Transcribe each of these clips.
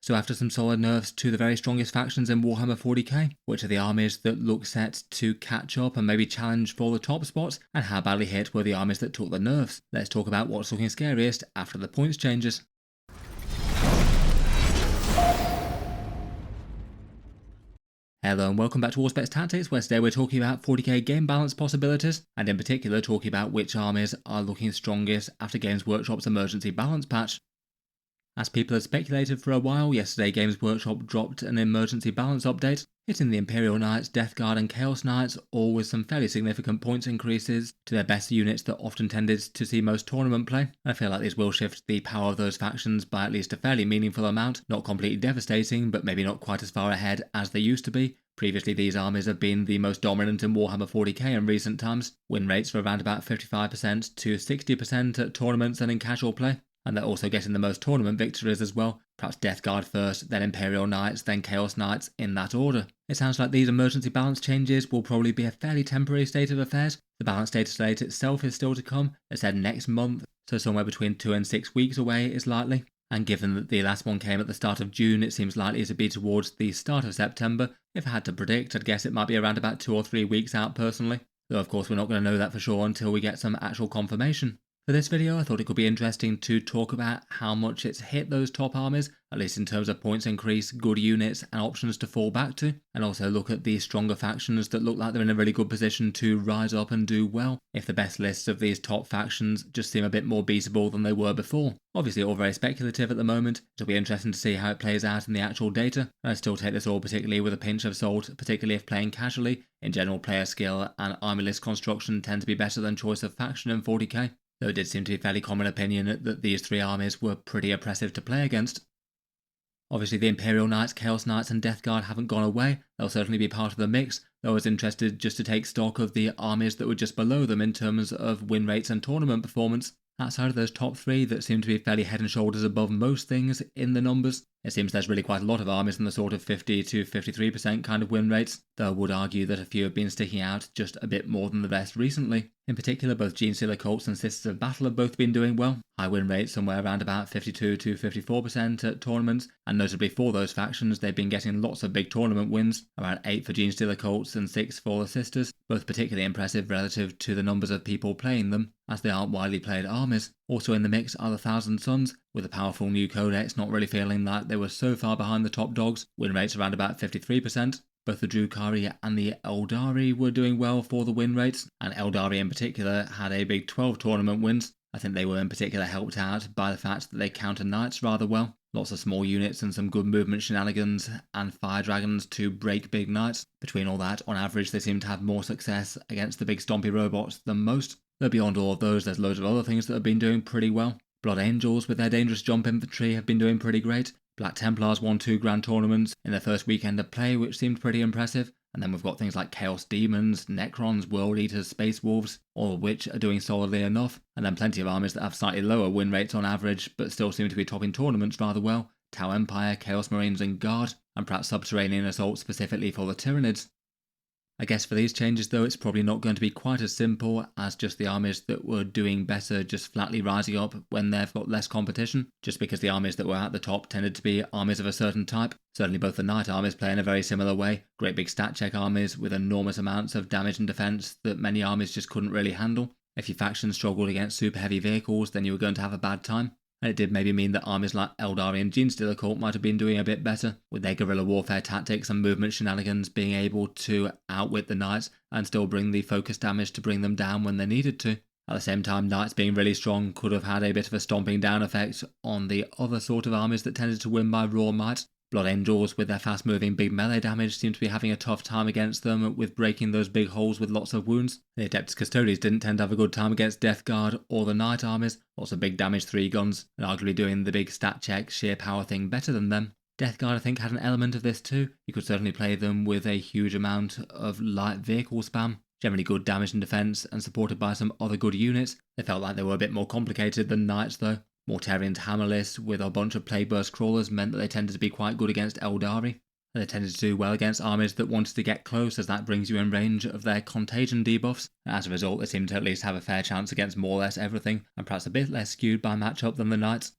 So after some solid nerfs to the very strongest factions in Warhammer 40k, which are the armies that look set to catch up and maybe challenge for the top spots, and how badly hit were the armies that took the nerfs? Let's talk about what's looking scariest after the points changes. Hello and welcome back to Auspex Tactics, where today we're talking about 40k game balance possibilities, and in particular talking about which armies are looking strongest after Games Workshop's emergency balance patch. As people had speculated for a while, yesterday Games Workshop dropped an emergency balance update, hitting the Imperial Knights, Death Guard and Chaos Knights, all with some fairly significant points increases to their best units that often tended to see most tournament play. And I feel like these will shift the power of those factions by at least a fairly meaningful amount, not completely devastating, but maybe not quite as far ahead as they used to be. Previously, these armies have been the most dominant in Warhammer 40k in recent times. Win rates were around about 55% to 60% at tournaments and in casual play. And they're also getting the most tournament victories as well, perhaps Death Guard first, then Imperial Knights, then Chaos Knights, in that order. It sounds like these emergency balance changes will probably be a fairly temporary state of affairs. The balance data slate itself is still to come, it's said next month, so somewhere between 2 and 6 weeks away is likely. And given that the last one came at the start of June, it seems likely to be towards the start of September. If I had to predict, I'd guess it might be around about 2 or 3 weeks out personally. Though of course we're not going to know that for sure until we get some actual confirmation. For this video, I thought it could be interesting to talk about how much it's hit those top armies, at least in terms of points increase, good units and options to fall back to, and also look at the stronger factions that look like they're in a really good position to rise up and do well, if the best lists of these top factions just seem a bit more beatable than they were before. Obviously all very speculative at the moment, it'll be interesting to see how it plays out in the actual data, and I still take this all particularly with a pinch of salt, particularly if playing casually. In general, player skill and army list construction tend to be better than choice of faction in 40k. Though it did seem to be a fairly common opinion that these three armies were pretty oppressive to play against. Obviously the Imperial Knights, Chaos Knights and Death Guard haven't gone away, they'll certainly be part of the mix, though I was interested just to take stock of the armies that were just below them in terms of win rates and tournament performance. Outside of those top three that seem to be fairly head and shoulders above most things in the numbers, it seems there's really quite a lot of armies in the sort of 50 to 53% kind of win rates, though I would argue that a few have been sticking out just a bit more than the rest recently. In particular, both Genestealer Cults and Sisters of Battle have both been doing well, high win rates somewhere around about 52 to 54% at tournaments, and notably for those factions they've been getting lots of big tournament wins, around 8 for Genestealer Cults and 6 for the Sisters, both particularly impressive relative to the numbers of people playing them, as they aren't widely played armies. Also in the mix are the Thousand Sons, with a powerful new codex not really feeling like they were so far behind the top dogs, win rates around about 53%. Both the Drukhari and the Eldari were doing well for the win rates, and Eldari in particular had a big 12 tournament wins. I think they were in particular helped out by the fact that they counter knights rather well. Lots of small units and some good movement shenanigans and fire dragons to break big knights. Between all that, on average they seem to have more success against the big stompy robots than most. Though beyond all of those, there's loads of other things that have been doing pretty well. Blood Angels with their dangerous jump infantry have been doing pretty great. Black Templars won 2 grand tournaments in their first weekend of play, which seemed pretty impressive. And then we've got things like Chaos Demons, Necrons, World Eaters, Space Wolves, all of which are doing solidly enough. And then plenty of armies that have slightly lower win rates on average, but still seem to be topping tournaments rather well. Tau Empire, Chaos Marines and Guard, and perhaps Subterranean Assault specifically for the Tyranids. I guess for these changes though, it's probably not going to be quite as simple as just the armies that were doing better just flatly rising up when they've got less competition, just because the armies that were at the top tended to be armies of a certain type. Certainly both the Knight armies play in a very similar way, great big stat check armies with enormous amounts of damage and defense that many armies just couldn't really handle. If your faction struggled against super heavy vehicles, then you were going to have a bad time. And it did maybe mean that armies like Eldari and Genestealer Cult might have been doing a bit better, with their guerrilla warfare tactics and movement shenanigans being able to outwit the Knights and still bring the focus damage to bring them down when they needed to. At the same time, Knights being really strong could have had a bit of a stomping down effect on the other sort of armies that tended to win by raw might. Blood Angels with their fast moving big melee damage seem to be having a tough time against them with breaking those big holes with lots of wounds. The Adepta Sororitas didn't tend to have a good time against Death Guard or the Knight armies, lots of big damage 3 guns, and arguably doing the big stat check sheer power thing better than them. Death Guard I think had an element of this too. You could certainly play them with a huge amount of light vehicle spam, generally good damage and defense and supported by some other good units. They felt like they were a bit more complicated than Knights though. Mortarian's Hammerless with a bunch of Plague Burst crawlers meant that they tended to be quite good against Eldari. They tended to do well against armies that wanted to get close, as that brings you in range of their contagion debuffs. As a result, they seem to at least have a fair chance against more or less everything, and perhaps a bit less skewed by matchup than the Knights.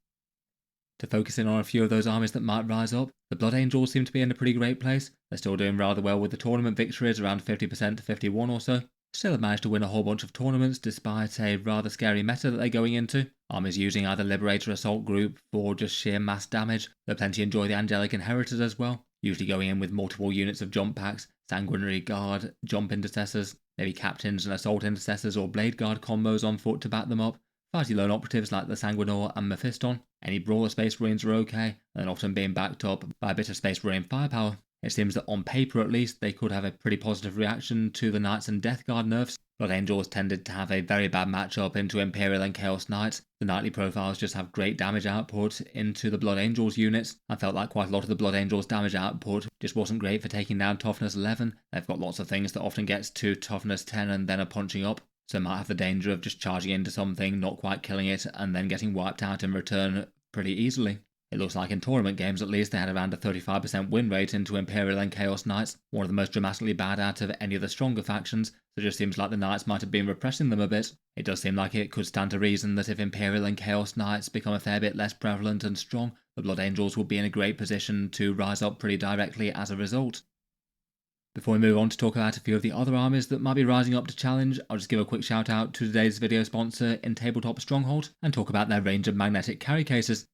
To focus in on a few of those armies that might rise up, the Blood Angels seem to be in a pretty great place. They're still doing rather well with the tournament victories, around 50% to 51 or so. Still have managed to win a whole bunch of tournaments despite a rather scary meta that they're going into. Armies using either Liberator Assault Group for just sheer mass damage, though plenty enjoy the Angelic Inheritors as well, usually going in with multiple units of jump packs, Sanguinary Guard, Jump Intercessors, maybe Captains and Assault Intercessors or Blade Guard combos on foot to back them up, fighty lone operatives like the Sanguinor and Mephiston, any Brawler Space Marines are okay, and then often being backed up by a bit of Space Marine firepower. It seems that on paper at least, they could have a pretty positive reaction to the Knights and Death Guard nerfs. Blood Angels tended to have a very bad matchup into Imperial and Chaos Knights. The knightly profiles just have great damage output into the Blood Angels units. I felt like quite a lot of the Blood Angels damage output just wasn't great for taking down Toughness 11. They've got lots of things that often gets to Toughness 10 and then are punching up, so might have the danger of just charging into something, not quite killing it, and then getting wiped out in return pretty easily. It looks like in tournament games at least they had around a 35% win rate into Imperial and Chaos Knights, one of the most dramatically bad out of any of the stronger factions, so it just seems like the Knights might have been repressing them a bit. It does seem like it could stand to reason that if Imperial and Chaos Knights become a fair bit less prevalent and strong, the Blood Angels will be in a great position to rise up pretty directly as a result. Before we move on to talk about a few of the other armies that might be rising up to challenge, I'll just give a quick shout out to today's video sponsor in Tabletop Stronghold and talk about their range of magnetic carry cases.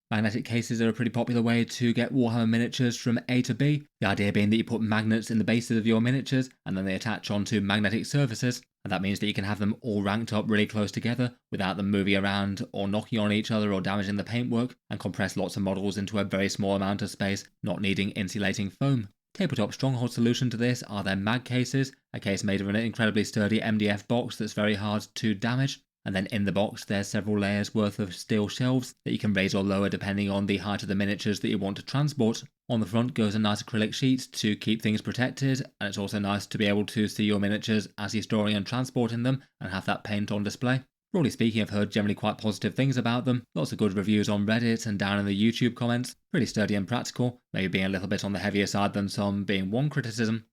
Magnetic cases are a pretty popular way to get Warhammer miniatures from A to B, the idea being that you put magnets in the bases of your miniatures and then they attach onto magnetic surfaces, and that means that you can have them all ranked up really close together without them moving around or knocking on each other or damaging the paintwork, and compress lots of models into a very small amount of space, not needing insulating foam. Tabletop Stronghold solution to this are their mag cases, a case made of an incredibly sturdy MDF box that's very hard to damage. And then in the box there's several layers worth of steel shelves that you can raise or lower depending on the height of the miniatures that you want to transport. On the front goes a nice acrylic sheet to keep things protected, and it's also nice to be able to see your miniatures as you're storing and transporting them and have that paint on display. Broadly speaking, I've heard generally quite positive things about them, lots of good reviews on Reddit and down in the YouTube comments, pretty sturdy and practical, maybe being a little bit on the heavier side than some being one criticism.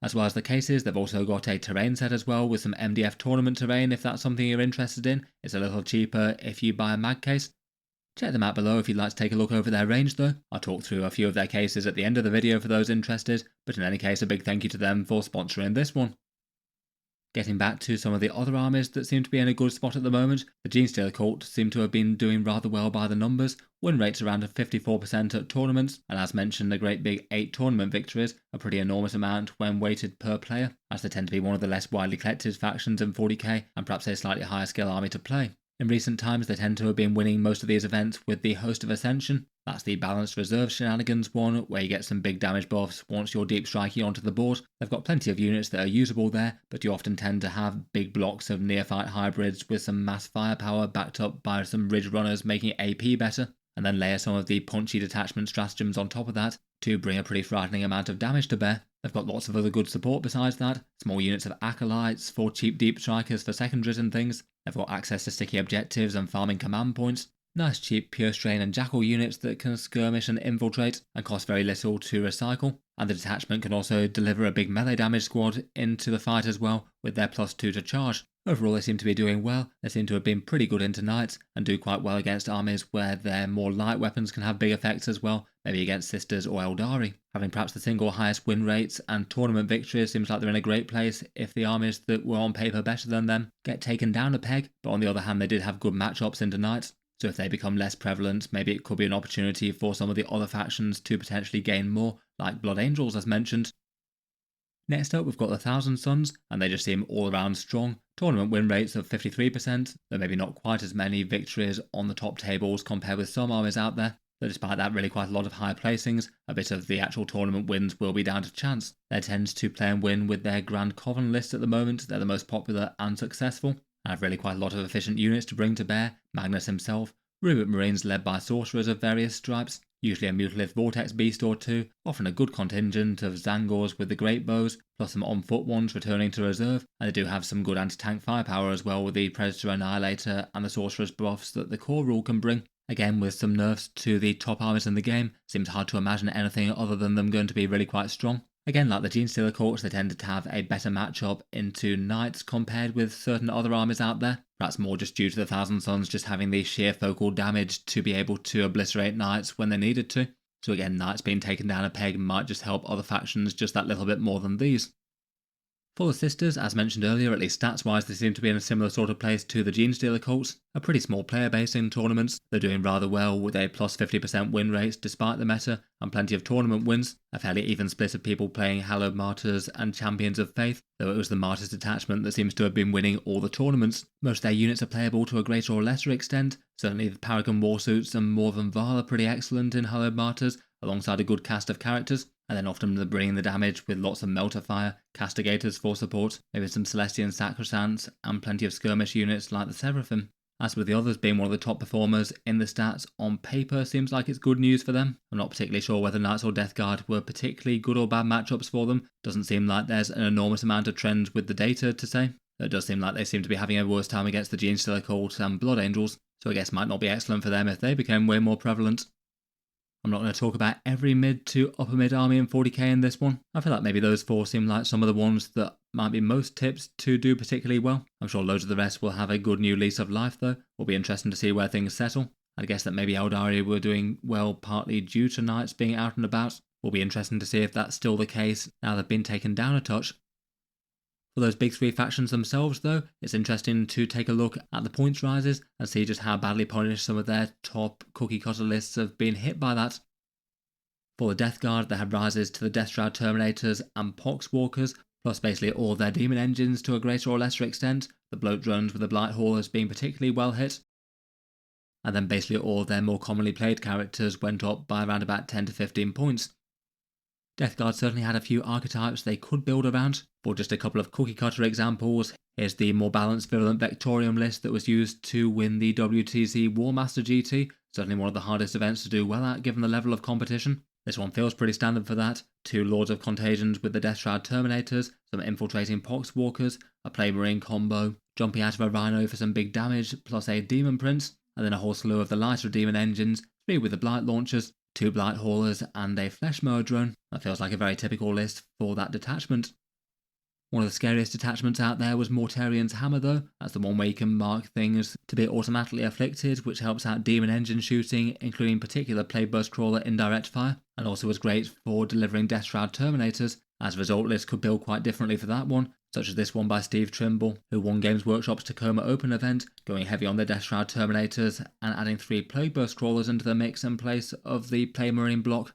As well as the cases, they've also got a terrain set as well with some MDF tournament terrain if that's something you're interested in. It's a little cheaper if you buy a mag case. Check them out below if you'd like to take a look over their range though. I'll talk through a few of their cases at the end of the video for those interested, but in any case a big thank you to them for sponsoring this one. Getting back to some of the other armies that seem to be in a good spot at the moment, the Genestealer Cults seem to have been doing rather well by the numbers, win rates around 54% at tournaments, and as mentioned a great big 8 tournament victories, a pretty enormous amount when weighted per player, as they tend to be one of the less widely collected factions in 40k and perhaps a slightly higher scale army to play. In recent times they tend to have been winning most of these events with the Host of Ascension. That's the balanced reserve shenanigans one, where you get some big damage buffs once you're deep striking onto the board. They've got plenty of units that are usable there, but you often tend to have big blocks of neophyte hybrids with some mass firepower backed up by some ridge runners making AP better, and then layer some of the punchy detachment stratagems on top of that to bring a pretty frightening amount of damage to bear. They've got lots of other good support besides that, small units of acolytes for cheap deep strikers for secondaries and things. They've got access to sticky objectives and farming command points. Nice cheap pure strain and jackal units that can skirmish and infiltrate and cost very little to recycle. And the detachment can also deliver a big melee damage squad into the fight as well with their +2 to charge. Overall they seem to be doing well, they seem to have been pretty good into knights and do quite well against armies where their more light weapons can have big effects as well, maybe against Sisters or Eldari. Having perhaps the single highest win rates and tournament victories seems like they're in a great place if the armies that were on paper better than them get taken down a peg, but on the other hand they did have good matchups into knights. So if they become less prevalent, maybe it could be an opportunity for some of the other factions to potentially gain more, like Blood Angels as mentioned. Next up we've got the Thousand Suns, and they just seem all around strong. Tournament win rates of 53%, though maybe not quite as many victories on the top tables compared with some armies out there. But despite that, really quite a lot of high placings. A bit of the actual tournament wins will be down to chance. They tend to play and win with their Grand Coven list at the moment. They're the most popular and successful, and have really quite a lot of efficient units to bring to bear. Magnus himself, Rubik Marines led by sorcerers of various stripes, usually a Mutalith Vortex beast or two, often a good contingent of Zangors with the great bows, plus some on-foot ones returning to reserve, and they do have some good anti-tank firepower as well with the Predator Annihilator and the Sorcerer's buffs that the core rule can bring. Again, with some nerfs to the top armies in the game, seems hard to imagine anything other than them going to be really quite strong. Again, like the Genestealer Cults, they tended to have a better matchup into Knights compared with certain other armies out there. Perhaps more just due to the Thousand Sons just having the sheer focal damage to be able to obliterate Knights when they needed to. So again, Knights being taken down a peg might just help other factions just that little bit more than these. For the Sisters, as mentioned earlier, at least stats-wise, they seem to be in a similar sort of place to the Genestealer Cults. A pretty small player base in tournaments. They're doing rather well with a plus 50% win rates despite the meta, and plenty of tournament wins. A fairly even split of people playing Hallowed Martyrs and Champions of Faith, though it was the Martyrs detachment that seems to have been winning all the tournaments. Most of their units are playable to a greater or lesser extent. Certainly the Paragon Warsuits and Morven Val are pretty excellent in Hallowed Martyrs, alongside a good cast of characters. And then often they're bringing the damage with lots of Melter Fire, Castigators for support, maybe some Celestian Sacrosancts, and plenty of skirmish units like the Seraphim. As with the others being one of the top performers in the stats, on paper seems like it's good news for them. I'm not particularly sure whether Knights or Death Guard were particularly good or bad matchups for them. Doesn't seem like there's an enormous amount of trend with the data to say. It does seem like they seem to be having a worse time against the Genestealer Cults and Blood Angels, so I guess might not be excellent for them if they became way more prevalent. I'm not going to talk about every mid to upper mid army in 40k in this one. I feel like maybe those four seem like some of the ones that might be most tipped to do particularly well. I'm sure loads of the rest will have a good new lease of life though. Will be interesting to see where things settle. I'd guess that maybe Eldari were doing well partly due to Knights being out and about. Will be interesting to see if that's still the case now they've been taken down a touch. For those big three factions themselves though, it's interesting to take a look at the points rises and see just how badly punished some of their top cookie cutter lists have been hit by that. For the Death Guard, they had rises to the Deathshroud Terminators and Poxwalkers, plus basically all their demon engines to a greater or lesser extent, the bloat drones with the Blight Haulers being particularly well hit. And then basically all their more commonly played characters went up by around about 10 to 15 points. Death Guard certainly had a few archetypes they could build around. For just a couple of cookie cutter examples, here's the more balanced Virulent Vectorium list that was used to win the WTC Warmaster GT, certainly one of the hardest events to do well at given the level of competition. This one feels pretty standard for that. 2 Lords of Contagions with the Deathshroud Terminators, some infiltrating Poxwalkers, a Plague Marine combo, jumping out of a Rhino for some big damage, plus a Demon Prince, and then a whole slew of the lighter Demon Engines, 3 with the Blight Launchers, 2 Blight Haulers, and a Flesh Mower drone. That feels like a very typical list for that detachment. One of the scariest detachments out there was Mortarian's Hammer though. That's the one where you can mark things to be automatically afflicted, which helps out demon engine shooting, including particular Plague Burst Crawler indirect fire, and also was great for delivering Deathshroud Terminators. As a result, lists could build quite differently for that one, such as this one by Steve Trimble, who won Games Workshop's Tacoma Open event, going heavy on the Deathshroud Terminators and adding 3 Plague Burst Crawlers into the mix in place of the Plague Marine block.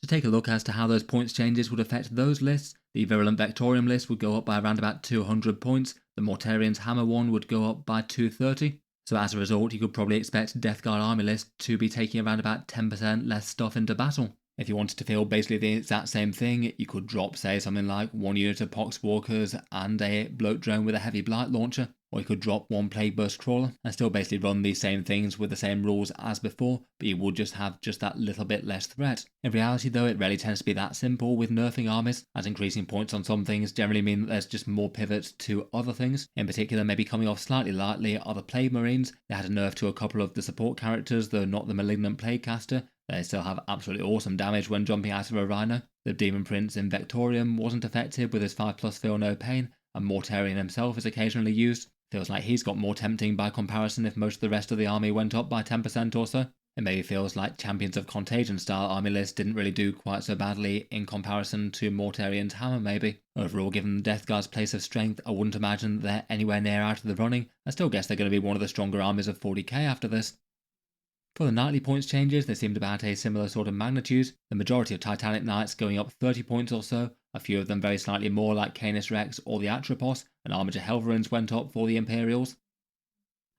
To take a look as to how those points changes would affect those lists, the Virulent Vectorium list would go up by around about 200 points, the Mortarian's Hammer one would go up by 230, so as a result you could probably expect Death Guard army list to be taking around about 10% less stuff into battle. If you wanted to feel basically the exact same thing, you could drop say something like 1 unit of Poxwalkers and a Bloat Drone with a heavy Blight Launcher, or you could drop 1 Plague Burst Crawler and still basically run these same things with the same rules as before, but you would just have just that little bit less threat. In reality though, it rarely tends to be that simple with nerfing armies, as increasing points on some things generally mean that there's just more pivot to other things. In particular, maybe coming off slightly lightly are the Plague Marines. They had a nerf to a couple of the support characters, though not the Malignant Plague Caster. They still have absolutely awesome damage when jumping out of a Rhino. The Demon Prince in Vectorium wasn't affected with his 5+ Feel No Pain, and Mortarian himself is occasionally used. Feels like he's got more tempting by comparison if most of the rest of the army went up by 10% or so. It maybe feels like Champions of Contagion style army lists didn't really do quite so badly in comparison to Mortarian's Hammer maybe. Overall, given the Death Guard's place of strength, I wouldn't imagine that they're anywhere near out of the running. I still guess they're going to be one of the stronger armies of 40k after this. For the nightly points changes, they seemed about a similar sort of magnitude, the majority of Titanic Knights going up 30 points or so, a few of them very slightly more like Canis Rex or the Atropos, and Armiger Helverins went up for the Imperials.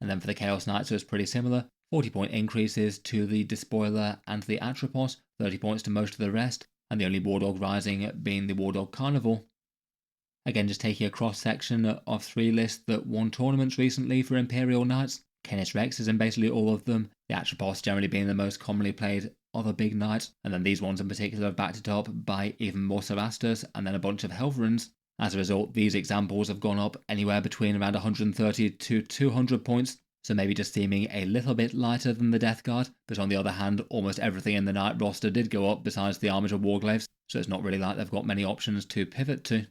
And then for the Chaos Knights it was pretty similar, 40 point increases to the Despoiler and the Atropos, 30 points to most of the rest, and the only War Dog rising being the War Dog Carnival. Again, just taking a cross section of 3 lists that won tournaments recently for Imperial Knights. Canis Rex is in basically all of them, the Atropos generally being the most commonly played other big knights, and then these ones in particular have backed it up by even more Cerastus and then a bunch of Helverins. As a result, these examples have gone up anywhere between around 130 to 200 points, so maybe just seeming a little bit lighter than the Death Guard, but on the other hand, almost everything in the knight roster did go up besides the Armiger Warglaves. so it's not really like they've got many options to pivot to.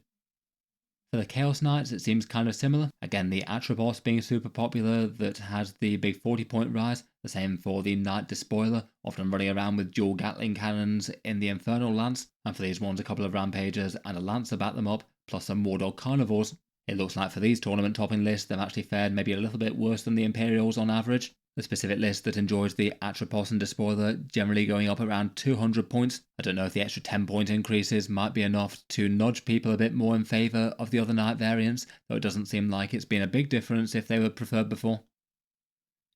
For the Chaos Knights, it seems kind of similar. Again, the Atropos being super popular that has the big 40-point rise. The same for the Knight Despoiler, often running around with dual Gatling cannons in the Infernal Lance. And for these ones, a couple of Rampagers and a Lance to back them up, plus some Wardog Carnivores. It looks like for these tournament topping lists, they've actually fared maybe a little bit worse than the Imperials on average. The specific list that enjoys the Atropos and Despoiler generally going up around 200 points. I don't know if the extra 10-point increases might be enough to nudge people a bit more in favour of the other Knight variants, though it doesn't seem like it's been a big difference if they were preferred before.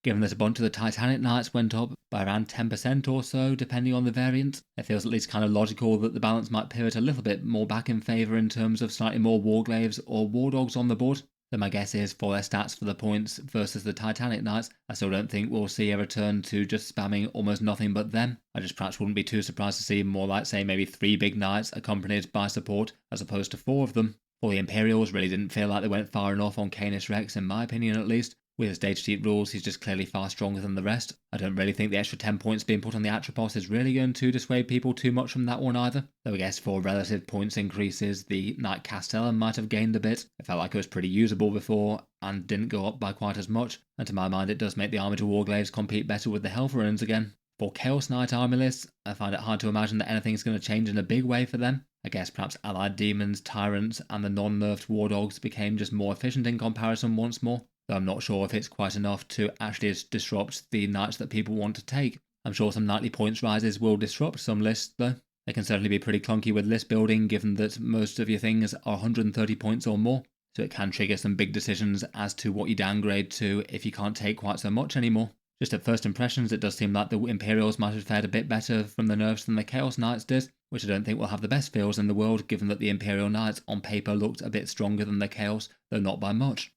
Given that a bunch of the Titanic Knights went up by around 10% or so, depending on the variant, it feels at least kind of logical that the balance might pivot a little bit more back in favour in terms of slightly more Warglaves or War Dogs on the board. Though my guess is for their stats for the points versus the Titanic Knights, I still don't think we'll see a return to just spamming almost nothing but them. I just perhaps wouldn't be too surprised to see more like, say, maybe 3 big Knights accompanied by support as opposed to 4 of them. For the Imperials really didn't feel like they went far enough on Canis Rex in my opinion at least. With his data sheet rules, he's just clearly far stronger than the rest. I don't really think the extra 10 points being put on the Atropos is really going to dissuade people too much from that one either. Though I guess for relative points increases, the Knight Castellan might have gained a bit. It felt like it was pretty usable before and didn't go up by quite as much. And to my mind, it does make the Army to Warglaves compete better with the Helveruns again. For Chaos Knight army lists, I find it hard to imagine that anything's going to change in a big way for them. I guess perhaps allied demons, tyrants, and the non-nerfed war dogs became just more efficient in comparison once more. Though I'm not sure if it's quite enough to actually disrupt the knights that people want to take. I'm sure some nightly points rises will disrupt some lists though. They can certainly be pretty clunky with list building given that most of your things are 130 points or more, so it can trigger some big decisions as to what you downgrade to if you can't take quite so much anymore. Just at first impressions, it does seem like the Imperials might have fared a bit better from the nerfs than the Chaos Knights did, which I don't think will have the best feels in the world given that the Imperial Knights on paper looked a bit stronger than the Chaos, though not by much.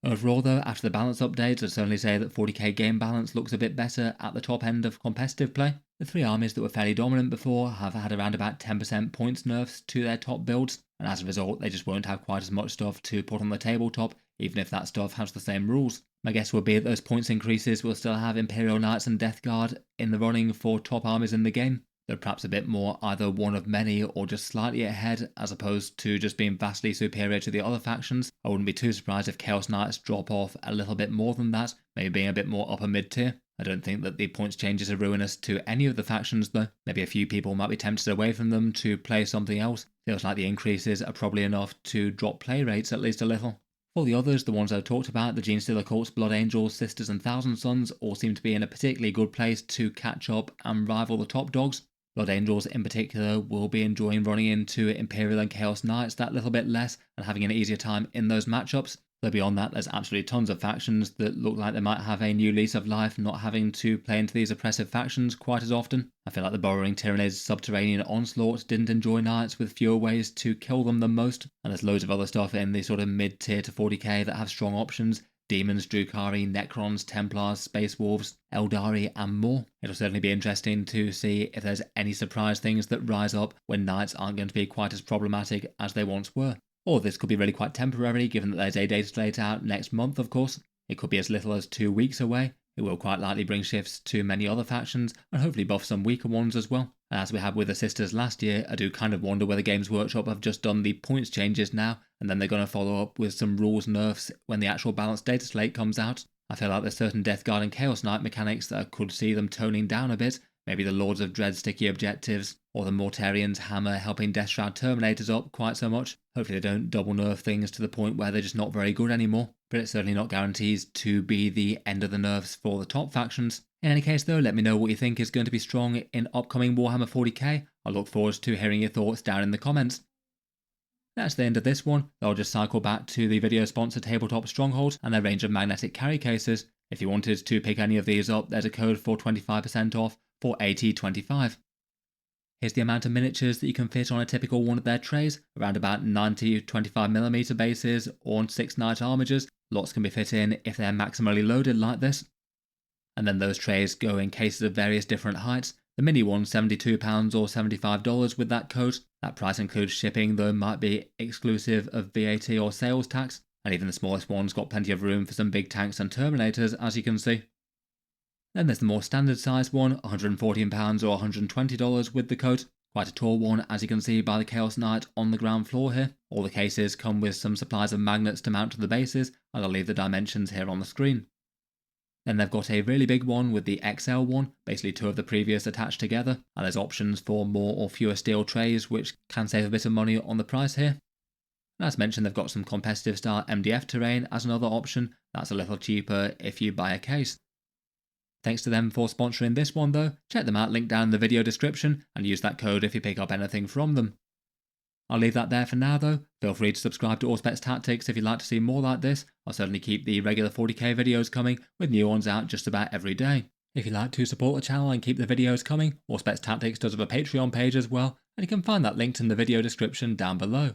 Overall though, after the balance updates, I'd certainly say that 40k game balance looks a bit better at the top end of competitive play. The 3 armies that were fairly dominant before have had around about 10% points nerfs to their top builds, and as a result they just won't have quite as much stuff to put on the tabletop, even if that stuff has the same rules. My guess would be that those points increases will still have Imperial Knights and Death Guard in the running for top armies in the game. They're perhaps a bit more either one of many or just slightly ahead as opposed to just being vastly superior to the other factions. I wouldn't be too surprised if Chaos Knights drop off a little bit more than that, maybe being a bit more upper mid tier. I don't think that the points changes are ruinous to any of the factions though. Maybe a few people might be tempted away from them to play something else. Feels like the increases are probably enough to drop play rates at least a little. For the others, the ones I've talked about, the Genestealer Cults, Blood Angels, Sisters and Thousand Sons, all seem to be in a particularly good place to catch up and rival the top dogs. Blood Angels in particular will be enjoying running into Imperial and Chaos Knights that little bit less and having an easier time in those matchups. Though beyond that, there's absolutely tons of factions that look like they might have a new lease of life not having to play into these oppressive factions quite as often. I feel like the Burrowing Tyrannies Subterranean Onslaught didn't enjoy Knights with fewer ways to kill them than most, and there's loads of other stuff in the sort of mid-tier to 40k that have strong options. Demons, Drukhari, Necrons, Templars, Space Wolves, Eldari, and more. It'll certainly be interesting to see if there's any surprise things that rise up when Knights aren't going to be quite as problematic as they once were. Or this could be really quite temporary, given that there's a data slate out next month, of course. It could be as little as 2 weeks away. It will quite likely bring shifts to many other factions, and hopefully buff some weaker ones as well. And as we had with the Sisters last year, I do kind of wonder whether Games Workshop have just done the points changes now, and then they're going to follow up with some rules nerfs when the actual balanced data slate comes out. I feel like there's certain Death Guard and Chaos Knight mechanics that I could see them toning down a bit. Maybe the Lords of Dread sticky objectives, or the Mortarian's hammer helping Death Shroud Terminators up quite so much. Hopefully they don't double nerf things to the point where they're just not very good anymore, but it's certainly not guaranteed to be the end of the nerfs for the top factions. In any case though, let me know what you think is going to be strong in upcoming Warhammer 40k. I look forward to hearing your thoughts down in the comments. That's the end of this one. I'll just cycle back to the video sponsor Tabletop Stronghold and their range of magnetic carry cases. If you wanted to pick any of these up, there's a code for 25% off for AT25. Here's the amount of miniatures that you can fit on a typical one of their trays, around about 90 25mm bases or 6 Knight armigers. Lots can be fit in if they're maximally loaded like this. And then those trays go in cases of various different heights. The mini one's £72 or $75 with that code. That price includes shipping, though might be exclusive of VAT or sales tax. And even the smallest one's got plenty of room for some big tanks and Terminators, as you can see. Then there's the more standard sized one, £114 or $120 with the code. Quite a tall one, as you can see by the Chaos Knight on the ground floor here. All the cases come with some supplies of magnets to mount to the bases, and I'll leave the dimensions here on the screen. Then they've got a really big one with the XL one, basically two of the previous attached together, and there's options for more or fewer steel trays, which can save a bit of money on the price here. And as mentioned, they've got some competitive style MDF terrain as another option. That's a little cheaper if you buy a case. Thanks to them for sponsoring this one though. Check them out, link down in the video description, and use that code if you pick up anything from them. I'll leave that there for now though. Feel free to subscribe to Auspex Tactics if you'd like to see more like this. I'll certainly keep the regular 40k videos coming, with new ones out just about every day. If you'd like to support the channel and keep the videos coming, Auspex Tactics does have a Patreon page as well, and you can find that linked in the video description down below.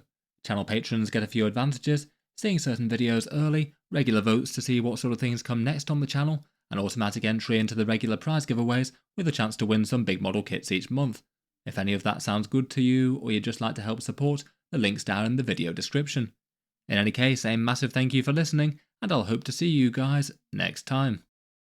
Channel patrons get a few advantages, seeing certain videos early, regular votes to see what sort of things come next on the channel, and automatic entry into the regular prize giveaways with a chance to win some big model kits each month. If any of that sounds good to you, or you'd just like to help support, the link's down in the video description. In any case, a massive thank you for listening, and I'll hope to see you guys next time.